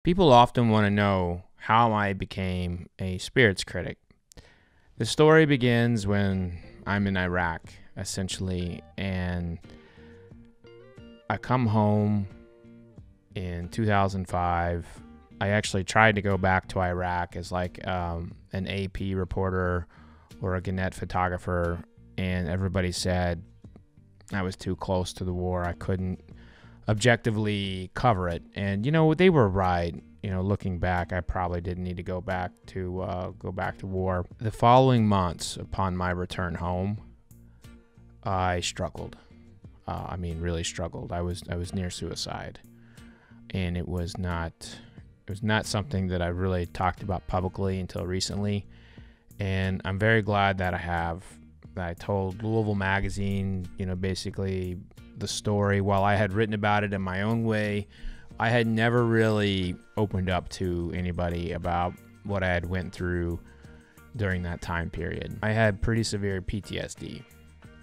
People often want to know how I became a spirits critic. The story begins when I'm in Iraq, essentially, and I come home in 2005. I actually tried to go back to Iraq as like an AP reporter or a Gannett photographer, and everybody said I was too close to the war. I couldn't objectively cover it. And, they were right. Looking back, I probably didn't need to go back to war. The following months upon my return home, I struggled. Really struggled. I was near suicide, and it was not something that I really talked about publicly until recently. And I'm very glad that I told Louisville Magazine, basically the story. While I had written about it in my own way, I had never really opened up to anybody about what I had went through during that time period. I had pretty severe PTSD.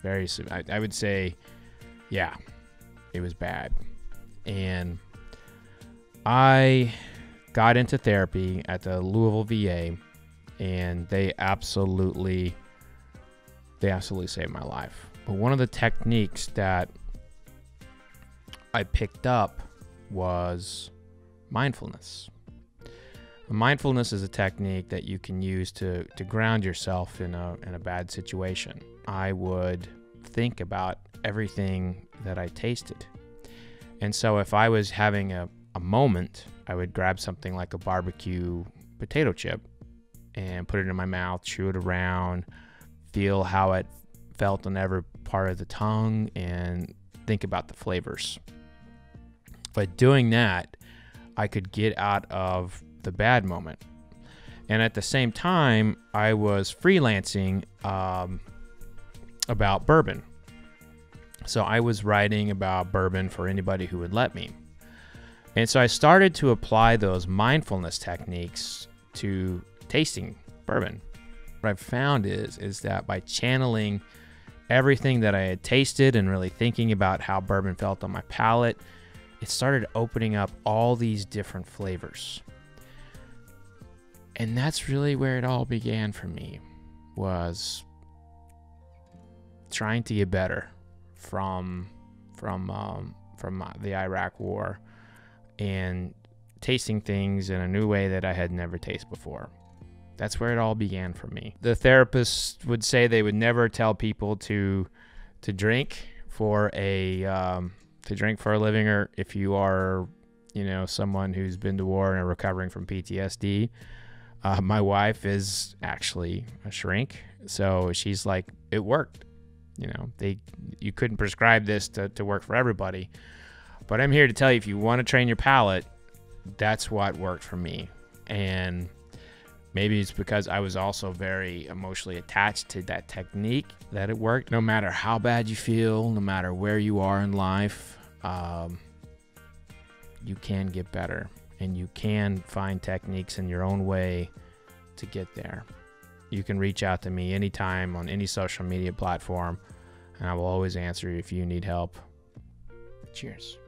Very severe. I would say, yeah, it was bad. And I got into therapy at the Louisville VA, and they absolutely saved my life. But one of the techniques that I picked up was mindfulness. Mindfulness is a technique that you can use to ground yourself in a bad situation. I would think about everything that I tasted. And so if I was having a moment, I would grab something like a barbecue potato chip and put it in my mouth, chew it around, feel how it felt on every part of the tongue, and think about the flavors. By doing that, I could get out of the bad moment. And at the same time, I was freelancing about bourbon. So I was writing about bourbon for anybody who would let me. And so I started to apply those mindfulness techniques to tasting bourbon. What I've found is that by channeling everything that I had tasted and really thinking about how bourbon felt on my palate, it started opening up all these different flavors. And that's really where it all began for me, was trying to get better from the Iraq War and tasting things in a new way that I had never tasted before. That's where it all began for me. The therapists would say they would never tell people to drink for a living, or if you are, someone who's been to war and are recovering from PTSD. My wife is actually a shrink, so she's like, it worked. You couldn't prescribe this to work for everybody, but I'm here to tell you, if you want to train your palate, that's what worked for me. And maybe it's because I was also very emotionally attached to that technique that it worked. No matter how bad you feel, no matter where you are in life, you can get better, and you can find techniques in your own way to get there. You can reach out to me anytime on any social media platform, and I will always answer if you need help. Cheers.